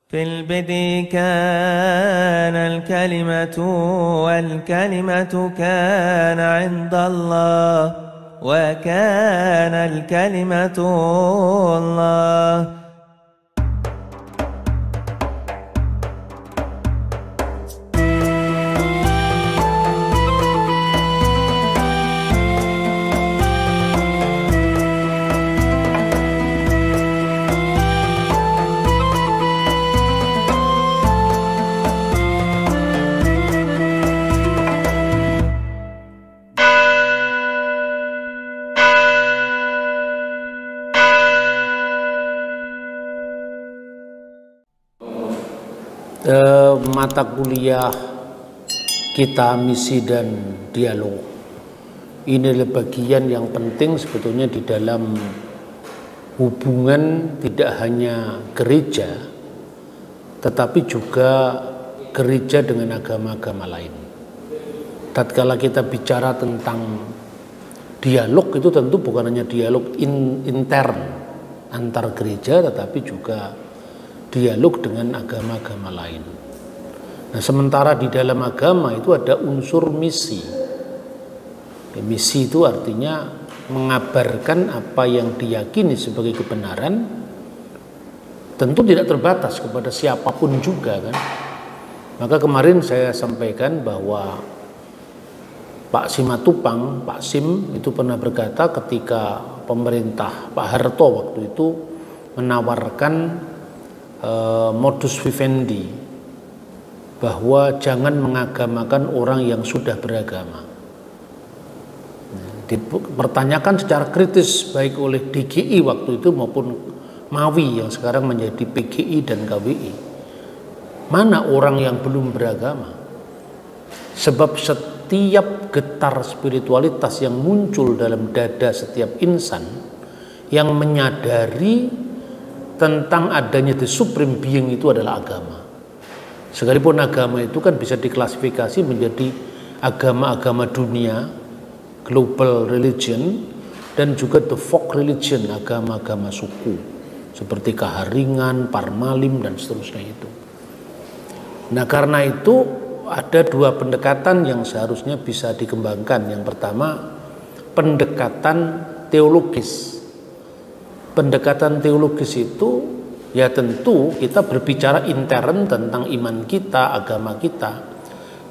في البدء كان الكلمة والكلمة كان عند الله وكان الكلمة الله. Mata kuliah kita misi dan dialog ini adalah bagian yang penting sebetulnya di dalam hubungan tidak hanya gereja tetapi juga gereja dengan agama-agama lain. Tatkala kita bicara tentang dialog itu tentu bukan hanya dialog intern antar gereja tetapi juga dialog dengan agama-agama lain. Nah, sementara di dalam agama itu ada unsur misi. Misi itu artinya mengabarkan apa yang diyakini sebagai kebenaran, tentu tidak terbatas kepada siapapun juga kan. Maka kemarin saya sampaikan bahwa Pak Simatupang, Pak Sim itu pernah berkata ketika pemerintah Pak Harto waktu itu menawarkan modus vivendi bahwa jangan mengagamakan orang yang sudah beragama. Dipertanyakan secara kritis baik oleh DGI waktu itu maupun MAWI yang sekarang menjadi PGI dan KWI. Mana orang yang belum beragama? Sebab setiap getar spiritualitas yang muncul dalam dada setiap insan yang menyadari tentang adanya the supreme being itu adalah agama. Sekalipun agama itu kan bisa diklasifikasi menjadi agama-agama dunia, global religion, dan juga the folk religion, agama-agama suku seperti Kaharingan, Parmalim dan seterusnya itu. Nah, karena itu ada dua pendekatan yang seharusnya bisa dikembangkan. Yang pertama, pendekatan teologis. Pendekatan teologis itu ya tentu kita berbicara intern tentang iman kita, agama kita,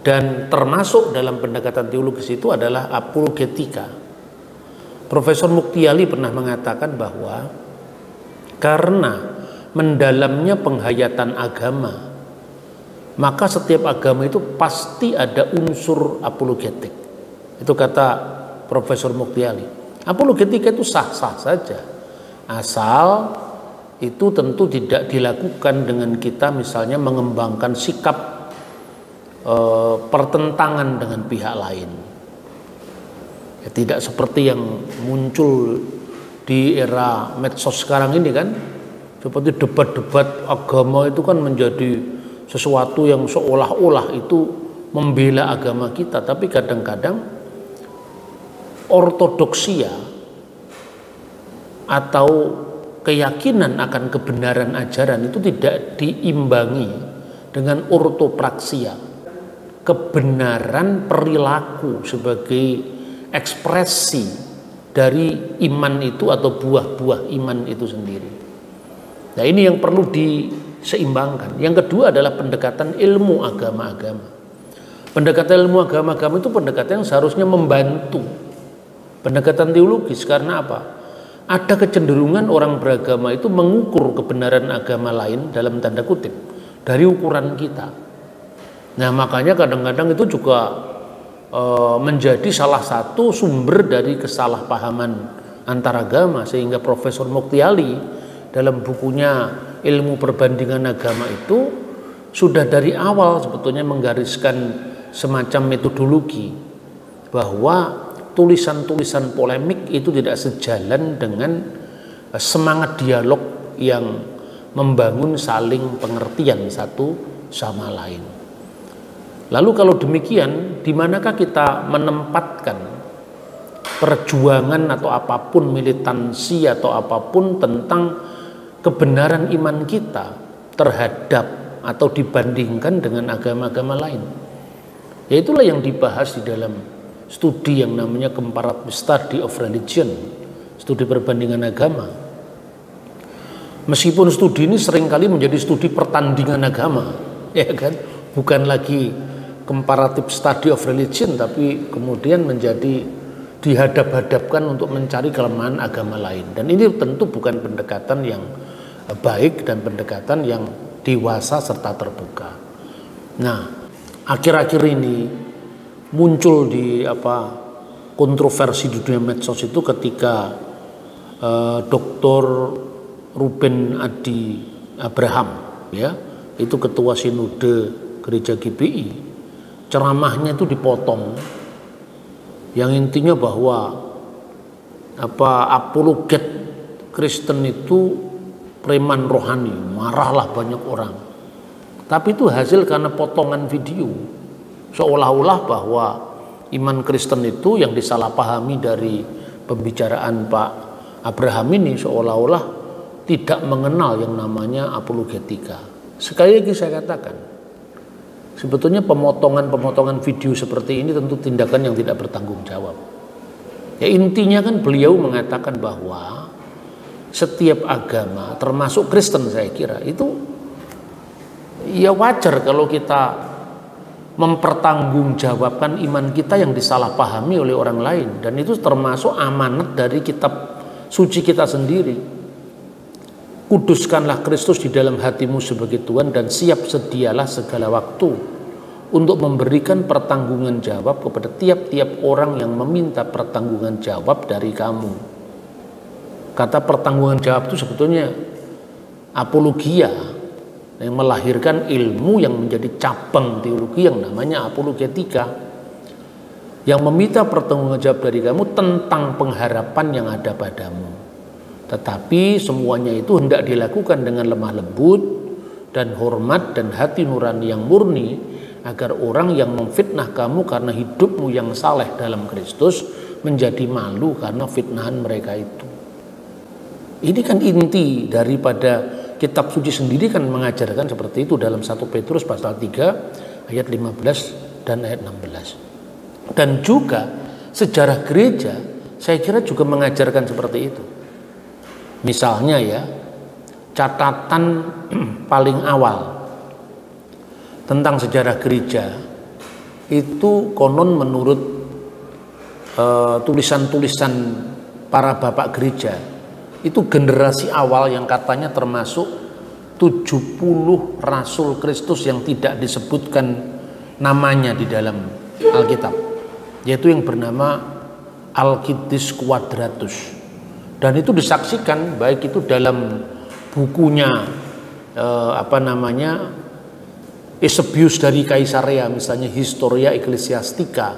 dan termasuk dalam pendekatan teologis itu adalah apologetika. Profesor Muktiali pernah mengatakan bahwa karena mendalamnya penghayatan agama, maka setiap agama itu pasti ada unsur apologetik. Itu kata Profesor Muktiali. Apologetika itu sah-sah saja, asal itu tentu tidak dilakukan dengan kita misalnya mengembangkan sikap pertentangan dengan pihak lain. Ya, tidak seperti yang muncul di era medsos sekarang ini kan, seperti debat-debat agama itu kan menjadi sesuatu yang seolah-olah itu membela agama kita, tapi kadang-kadang ortodoksia atau keyakinan akan kebenaran ajaran itu tidak diimbangi dengan ortopraksia, kebenaran perilaku sebagai ekspresi dari iman itu atau buah-buah iman itu sendiri. Nah, ini yang perlu diseimbangkan. Yang kedua adalah pendekatan ilmu agama-agama. Pendekatan ilmu agama-agama itu pendekatan yang seharusnya membantu pendekatan teologis. Karena apa? Ada kecenderungan orang beragama itu mengukur kebenaran agama lain dalam tanda kutip dari ukuran kita. Nah, makanya kadang-kadang itu juga menjadi salah satu sumber dari kesalahpahaman antar agama, sehingga Profesor Muktiali dalam bukunya Ilmu Perbandingan Agama itu sudah dari awal sebetulnya menggariskan semacam metodologi bahwa tulisan-tulisan polemik itu tidak sejalan dengan semangat dialog yang membangun saling pengertian satu sama lain. Lalu kalau demikian, di manakah kita menempatkan perjuangan atau apapun, militansi atau apapun tentang kebenaran iman kita terhadap atau dibandingkan dengan agama-agama lain. Ya itulah yang dibahas di dalam studi yang namanya Comparative Study of Religion, studi perbandingan agama. Meskipun studi ini seringkali menjadi studi pertandingan agama, ya kan, bukan lagi Comparative Study of Religion, tapi kemudian menjadi dihadap-hadapkan untuk mencari kelemahan agama lain. Dan ini tentu bukan pendekatan yang baik dan pendekatan yang dewasa serta terbuka. Nah, akhir-akhir ini muncul di kontroversi di dunia medsos itu ketika Dr. Ruben Adi Abraham, ya, itu ketua sinode gereja GBI, ceramahnya itu dipotong yang intinya bahwa apologet Kristen itu preman rohani, marahlah banyak orang. Tapi itu hasil karena potongan video, seolah-olah bahwa iman Kristen itu yang disalahpahami dari pembicaraan Pak Abraham ini seolah-olah tidak mengenal yang namanya apologetika. Sekali lagi saya katakan, sebetulnya pemotongan video seperti ini tentu tindakan yang tidak bertanggung jawab. Ya intinya kan beliau mengatakan bahwa setiap agama, termasuk Kristen saya kira, itu ya wajar kalau kita mempertanggungjawabkan iman kita yang disalahpahami oleh orang lain. Dan itu termasuk amanat dari kitab suci kita sendiri. Kuduskanlah Kristus di dalam hatimu sebagai Tuhan dan siap sedialah segala waktu untuk memberikan pertanggungan jawab kepada tiap-tiap orang yang meminta pertanggungan jawab dari kamu. Kata pertanggungan jawab itu sebetulnya apologia, yang melahirkan ilmu yang menjadi cabang teologi yang namanya apologetika, yang meminta pertanggungan jawab dari kamu tentang pengharapan yang ada padamu. Tetapi semuanya itu hendak dilakukan dengan lemah lembut dan hormat dan hati nurani yang murni, agar orang yang memfitnah kamu karena hidupmu yang saleh dalam Kristus menjadi malu karena fitnahan mereka itu. Ini kan inti daripada kitab suci sendiri kan mengajarkan seperti itu dalam 1 Petrus pasal 3 ayat 15 dan ayat 16. Dan juga sejarah gereja saya kira juga mengajarkan seperti itu. Misalnya ya, catatan paling awal tentang sejarah gereja itu konon menurut tulisan-tulisan para bapak gereja, itu generasi awal yang katanya termasuk 70 rasul Kristus yang tidak disebutkan namanya di dalam Alkitab, yaitu yang bernama Alkitis Quadratus. Dan itu disaksikan baik itu dalam bukunya Eusebius dari Kaisarea, misalnya Historia Ecclesiastica.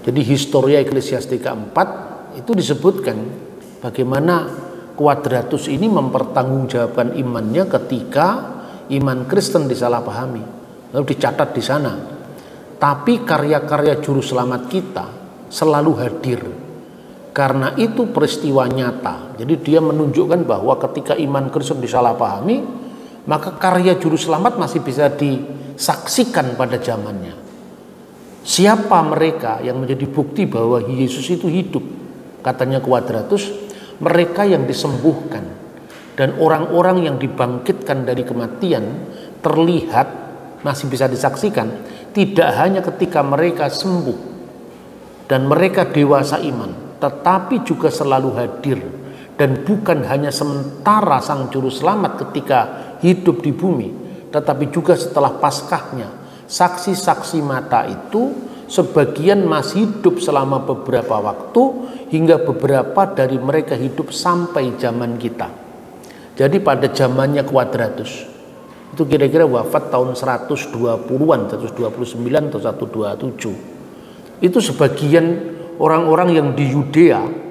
Jadi Historia Ecclesiastica 4 itu disebutkan bagaimana Quadratus ini mempertanggungjawabkan imannya ketika iman Kristen disalahpahami. Lalu dicatat di sana. Tapi karya-karya juru selamat kita selalu hadir. Karena itu peristiwa nyata. Jadi dia menunjukkan bahwa ketika iman Kristen disalahpahami, maka karya juru selamat masih bisa disaksikan pada zamannya. Siapa mereka yang menjadi bukti bahwa Yesus itu hidup? Katanya Quadratus, mereka yang disembuhkan dan orang-orang yang dibangkitkan dari kematian terlihat masih bisa disaksikan, tidak hanya ketika mereka sembuh dan mereka dewasa iman, tetapi juga selalu hadir. Dan bukan hanya sementara sang juru selamat ketika hidup di bumi, tetapi juga setelah Paskahnya. Saksi-saksi mata itu sebagian masih hidup selama beberapa waktu, hingga beberapa dari mereka hidup sampai zaman kita. Jadi pada zamannya Quadratus, itu kira-kira wafat tahun 120-an, 129 atau 127. Itu sebagian orang-orang yang di Yudea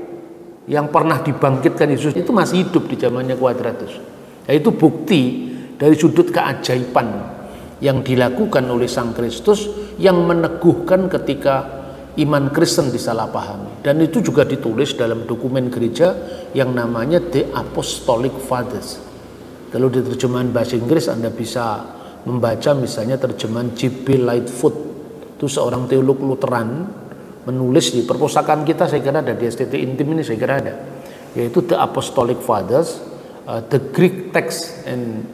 yang pernah dibangkitkan Yesus itu masih hidup di zamannya Quadratus. Nah, itu bukti dari sudut keajaiban yang dilakukan oleh Sang Kristus yang meneguhkan ketika iman Kristen disalahpahami. Dan itu juga ditulis dalam dokumen gereja yang namanya The Apostolic Fathers. Kalau di terjemahan bahasa Inggris Anda bisa membaca misalnya terjemahan J.B. Lightfoot, itu seorang teolog Lutheran, menulis di perpustakaan kita, saya kira ada di STT Intim ini, saya kira ada, yaitu The Apostolic Fathers, the Greek Text and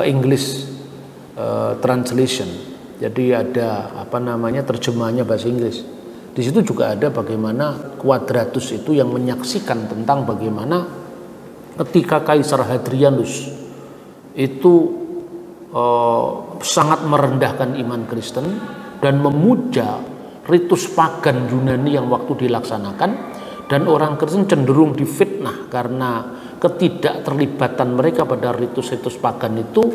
English Translation. Jadi ada terjemahannya bahasa Inggris. Di situ juga ada bagaimana Quadratus itu yang menyaksikan tentang bagaimana ketika Kaisar Hadrianus itu sangat merendahkan iman Kristen dan memuja ritus pagan Yunani yang waktu dilaksanakan, dan orang Kristen cenderung difitnah karena ketidakterlibatan mereka pada ritus-ritus pagan itu,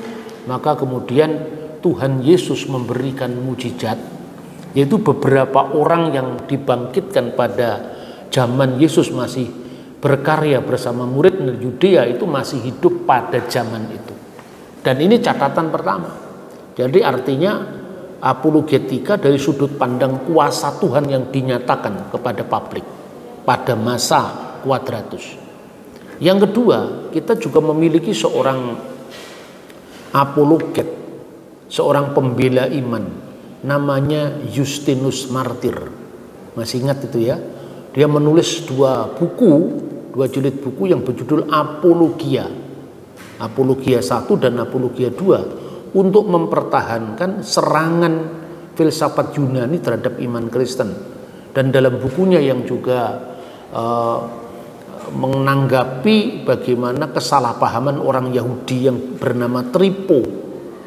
maka kemudian Tuhan Yesus memberikan mujizat, yaitu beberapa orang yang dibangkitkan pada zaman Yesus masih berkarya bersama murid di Yudea itu masih hidup pada zaman itu. Dan ini catatan pertama. Jadi artinya apologetika dari sudut pandang kuasa Tuhan yang dinyatakan kepada publik pada masa Quadratus. Yang kedua, kita juga memiliki seorang apologet, seorang pembela iman, namanya Justinus Martir. Masih ingat itu ya? Dia menulis dua jilid buku yang berjudul Apologia 1 dan Apologia 2 untuk mempertahankan serangan filsafat Yunani terhadap iman Kristen. Dan dalam bukunya yang juga menanggapi bagaimana kesalahpahaman orang Yahudi yang bernama Trypho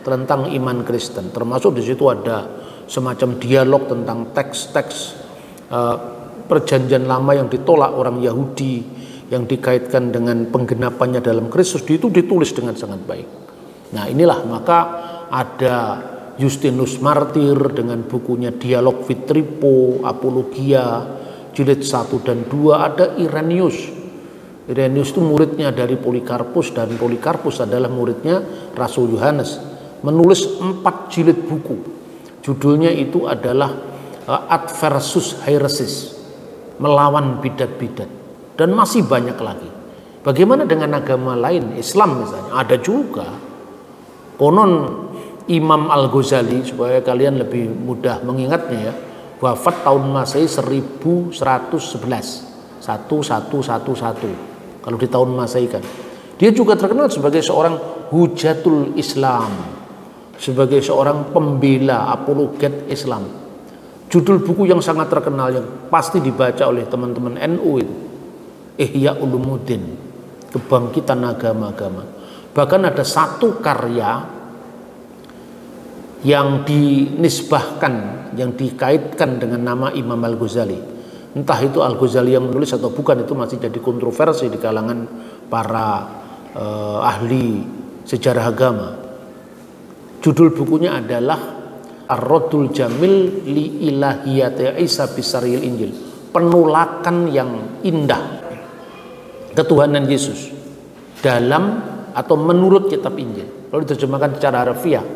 tentang iman Kristen, termasuk di situ ada semacam dialog tentang teks-teks perjanjian lama yang ditolak orang Yahudi yang dikaitkan dengan penggenapannya dalam Kristus, itu ditulis dengan sangat baik. Nah inilah, maka ada Justinus Martir dengan bukunya Dialog with Trypho, Apologia jilid 1 dan 2. Ada Irenaeus itu muridnya dari Polikarpus, dan Polikarpus adalah muridnya Rasul Yohanes, menulis 4 jilid buku. Judulnya itu adalah Adversus Haeresis, melawan bidat-bidat. Dan masih banyak lagi. Bagaimana dengan agama lain, Islam misalnya? Ada juga. Konon Imam Al-Ghazali, supaya kalian lebih mudah mengingatnya ya, wafat tahun Masehi 1111 kalau di tahun Masehi kan. Dia juga terkenal sebagai seorang Hujatul Islam, sebagai seorang pembela apologet Islam. Judul buku yang sangat terkenal yang pasti dibaca oleh teman-teman NU itu Ihya Ulumuddin, kebangkitan agama-agama. Bahkan ada satu karya yang dinisbahkan, yang dikaitkan dengan nama Imam Al-Ghazali. Entah itu Al-Ghazali yang menulis atau bukan, itu masih jadi kontroversi di kalangan para ahli sejarah agama. Judul bukunya adalah Ar-Raddul Jamil li Ilahiyati Isa Bisaril Injil, penolakan yang indah ketuhanan Yesus dalam atau menurut kitab Injil. Kalau diterjemahkan secara harfiah,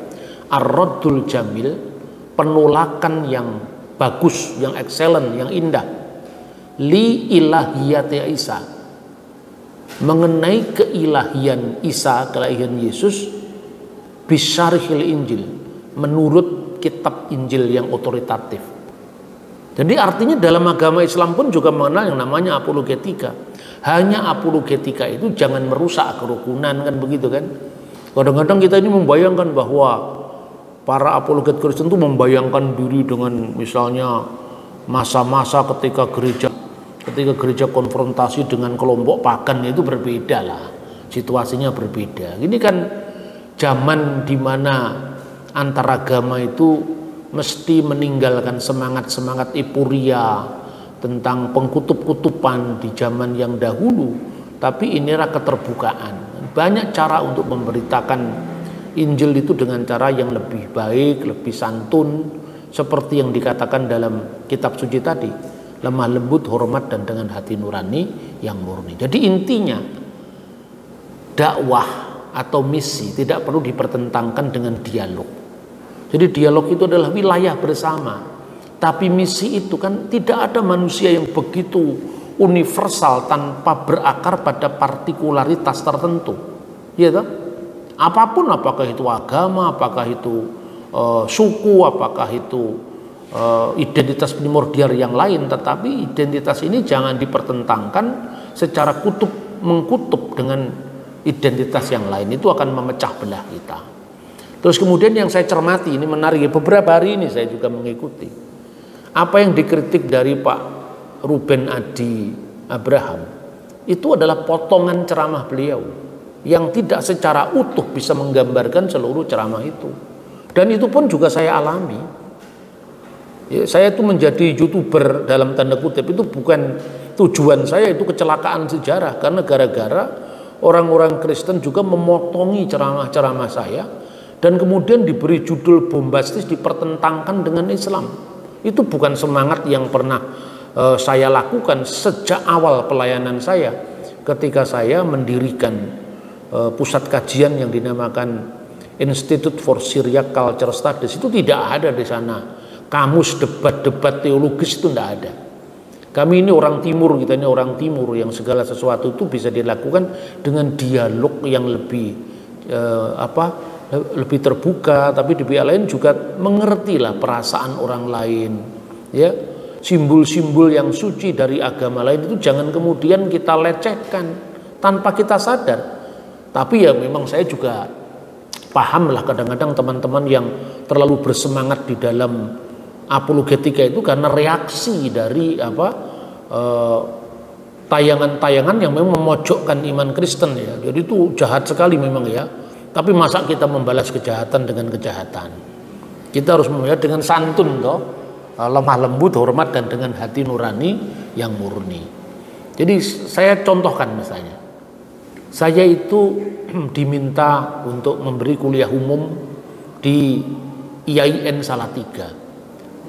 Ar-Raddul Jamil, penolakan yang bagus, yang excellent, yang indah, li ilahiyati Isa, mengenai keilahian Isa, keilahian Yesus, bisyarihil Injil, menurut kitab Injil yang otoritatif. Jadi artinya dalam agama Islam pun juga mengenal yang namanya apologetika. Hanya apologetika itu jangan merusak kerukunan, kan begitu kan. Kadang-kadang kita ini membayangkan bahwa para apologet Kristen itu membayangkan diri dengan misalnya masa-masa ketika gereja konfrontasi dengan kelompok pagan, itu berbeda lah, situasinya berbeda. Ini kan zaman dimana antaragama itu mesti meninggalkan semangat-semangat euphoria tentang pengkutub-kutupan di zaman yang dahulu, tapi ini era keterbukaan. Banyak cara untuk memberitakan Injil itu dengan cara yang lebih baik, lebih santun, seperti yang dikatakan dalam kitab suci tadi, lemah lembut, hormat, dan dengan hati nurani yang murni. Jadi intinya dakwah atau misi tidak perlu dipertentangkan dengan dialog. Jadi dialog itu adalah wilayah bersama. Tapi misi itu kan tidak ada manusia yang begitu universal tanpa berakar pada partikularitas tertentu. Iya toh? Apapun, apakah itu agama, apakah itu suku, apakah itu identitas primordial yang lain, tetapi identitas ini jangan dipertentangkan secara kutub mengkutub dengan identitas yang lain. Itu akan memecah belah kita. Terus kemudian yang saya cermati, ini menarik, beberapa hari ini saya juga mengikuti apa yang dikritik dari Pak Ruben Adi Abraham. Itu adalah potongan ceramah beliau yang tidak secara utuh bisa menggambarkan seluruh ceramah itu. Dan itu pun juga saya alami. Ya, saya itu menjadi YouTuber dalam tanda kutip itu bukan tujuan saya, itu kecelakaan sejarah, karena gara-gara orang-orang Kristen juga memotongi ceramah-ceramah saya dan kemudian diberi judul bombastis, dipertentangkan dengan Islam. Itu bukan semangat yang pernah saya lakukan sejak awal pelayanan saya ketika saya mendirikan pusat kajian yang dinamakan Institute for Syriac Culture Studies. Itu tidak ada di sana kamus debat-debat teologis, itu tidak ada. Kami ini orang timur, kita ini orang timur yang segala sesuatu itu bisa dilakukan dengan dialog yang lebih lebih terbuka, tapi di pihak lain juga mengertilah perasaan orang lain. Ya, simbol-simbol yang suci dari agama lain itu jangan kemudian kita lecehkan tanpa kita sadar. Tapi ya memang saya juga paham lah kadang-kadang teman-teman yang terlalu bersemangat di dalam apologetika itu karena reaksi dari tayangan-tayangan yang memang memojokkan iman Kristen ya. Jadi itu jahat sekali memang ya. Tapi masa kita membalas kejahatan dengan kejahatan? Kita harus melihat dengan santun toh, lemah lembut, hormat, dan dengan hati nurani yang murni. Jadi saya contohkan misalnya, saya itu diminta untuk memberi kuliah umum di IAIN Salatiga.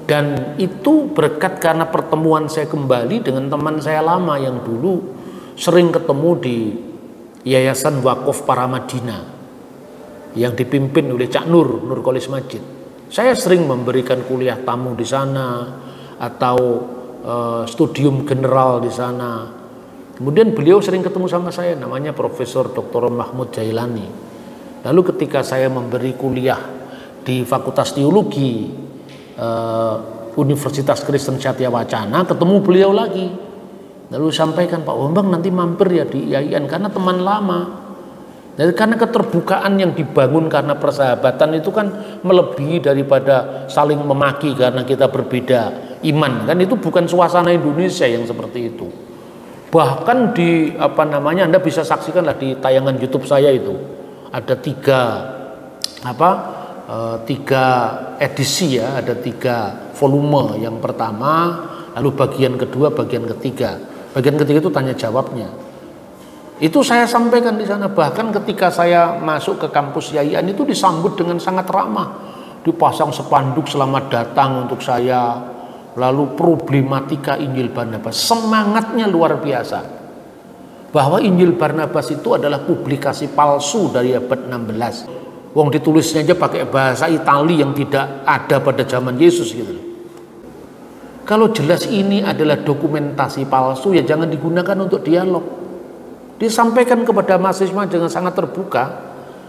Dan itu berkat karena pertemuan saya kembali dengan teman saya lama yang dulu sering ketemu di Yayasan Wakuf Paramadina yang dipimpin oleh Cak Nur Kolis Majid. Saya sering memberikan kuliah tamu di sana atau studium general di sana. Kemudian beliau sering ketemu sama saya, namanya Profesor Dr. Mahmud Jailani. Lalu ketika saya memberi kuliah di Fakultas Teologi Universitas Kristen Satya Wacana, ketemu beliau lagi. Lalu sampaikan, Pak Bambang nanti mampir ya di IAIN, karena teman lama. Dan karena keterbukaan yang dibangun karena persahabatan itu kan melebihi daripada saling memaki karena kita berbeda iman. Kan itu bukan suasana Indonesia yang seperti itu. Bahkan di Anda bisa saksikanlah di tayangan YouTube saya itu ada tiga edisi ya, ada 3 volume. Yang pertama, lalu bagian kedua, bagian ketiga. Bagian ketiga itu tanya jawabnya. Itu saya sampaikan di sana. Bahkan ketika saya masuk ke kampus IAIN itu disambut dengan sangat ramah. Dipasang spanduk selamat datang untuk saya. Lalu problematika Injil Barnabas, semangatnya luar biasa. Bahwa Injil Barnabas itu adalah publikasi palsu dari abad 16. Wong ditulisnya aja pakai bahasa Italia yang tidak ada pada zaman Yesus gitu. Kalau jelas ini adalah dokumentasi palsu, ya jangan digunakan untuk dialog. Disampaikan kepada mahasiswa dengan sangat terbuka.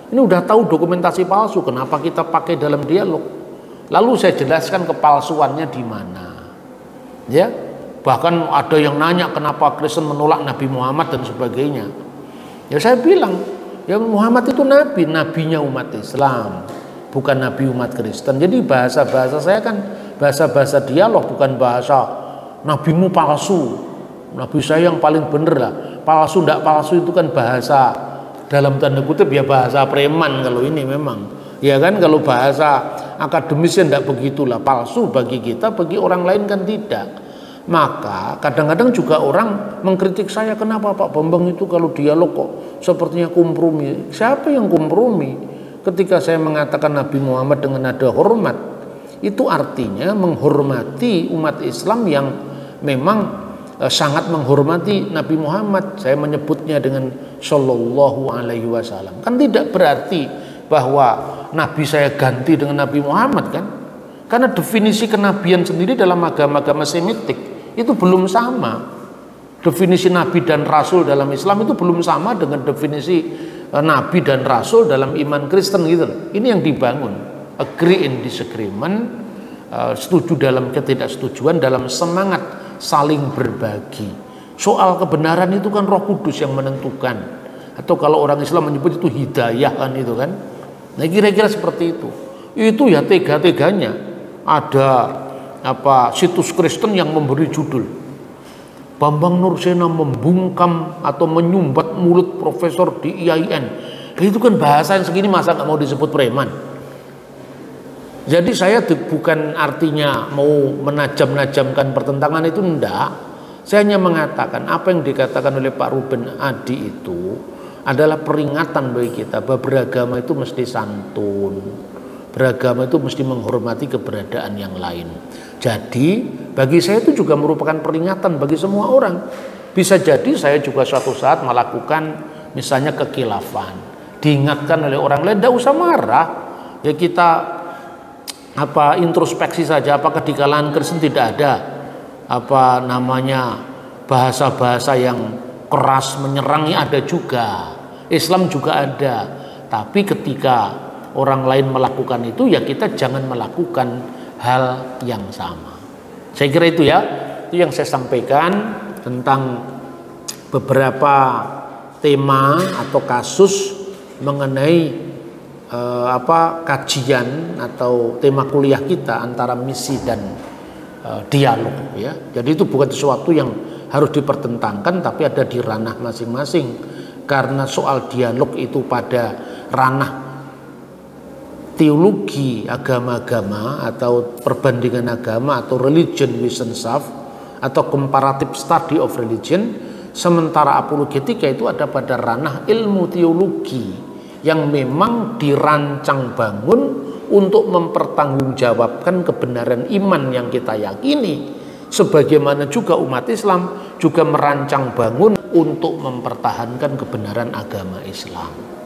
Ini udah tahu dokumentasi palsu, kenapa kita pakai dalam dialog? Lalu saya jelaskan kepalsuannya di mana. Ya, bahkan ada yang nanya kenapa Kristen menolak Nabi Muhammad dan sebagainya. Ya saya bilang, ya Muhammad itu nabi, nabinya umat Islam, bukan nabi umat Kristen. Jadi bahasa-bahasa saya kan bahasa-bahasa dialog, bukan bahasa nabimu palsu, nabi saya yang paling bener lah. Palsu ndak palsu itu kan bahasa dalam tanda kutip ya bahasa preman kalau ini memang. Ya kan, kalau bahasa akademisnya ndak begitulah. Palsu bagi kita, bagi orang lain kan tidak. Maka kadang-kadang juga orang mengkritik saya, kenapa Pak Bambang itu kalau dialog kok sepertinya kompromi. Siapa yang kompromi? Ketika saya mengatakan Nabi Muhammad dengan nada hormat, itu artinya menghormati umat Islam yang memang sangat menghormati Nabi Muhammad. Saya menyebutnya dengan Sallallahu Alaihi Wasallam. Kan tidak berarti bahwa Nabi saya ganti dengan Nabi Muhammad kan? Karena definisi kenabian sendiri dalam agama-agama Semitik itu belum sama. Definisi Nabi dan Rasul dalam Islam itu belum sama dengan definisi nabi dan rasul dalam iman Kristen gitu loh. Ini yang dibangun, agree in disagreement, setuju dalam ketidaksetujuan, dalam semangat saling berbagi. Soal kebenaran itu kan Roh Kudus yang menentukan, atau kalau orang Islam menyebut itu hidayah kan itu kan. Nah kira-kira seperti itu. Itu ya tega-teganya ada situs Kristen yang memberi judul Bambang Nursena membungkam atau menyumbat mulut profesor di IAIN. Itu kan bahasa yang segini masa nggak mau disebut preman. Jadi saya bukan artinya mau menajam-najamkan pertentangan itu, enggak. Saya hanya mengatakan apa yang dikatakan oleh Pak Ruben Adi itu adalah peringatan bagi kita bahwa beragama itu mesti santun, beragama itu mesti menghormati keberadaan yang lain. Jadi bagi saya itu juga merupakan peringatan bagi semua orang. Bisa jadi saya juga suatu saat melakukan misalnya kekilafan, diingatkan oleh orang lain, tidak usah marah. Ya kita introspeksi saja, apakah di kalangan Kristen tidak ada bahasa-bahasa yang keras menyerangi? Ada juga, Islam juga ada. Tapi ketika orang lain melakukan itu, ya kita jangan melakukan hal yang sama. Saya kira itu ya, itu yang saya sampaikan tentang beberapa tema atau kasus mengenai kajian atau tema kuliah kita antara misi dan dialog ya. Jadi itu bukan sesuatu yang harus dipertentangkan, tapi ada di ranah masing-masing. Karena soal dialog itu pada ranah teologi agama-agama atau perbandingan agama atau religion wisdom atau comparative study of religion, sementara apologetika itu ada pada ranah ilmu teologi yang memang dirancang bangun untuk mempertanggungjawabkan kebenaran iman yang kita yakini, sebagaimana juga umat Islam juga merancang bangun untuk mempertahankan kebenaran agama Islam.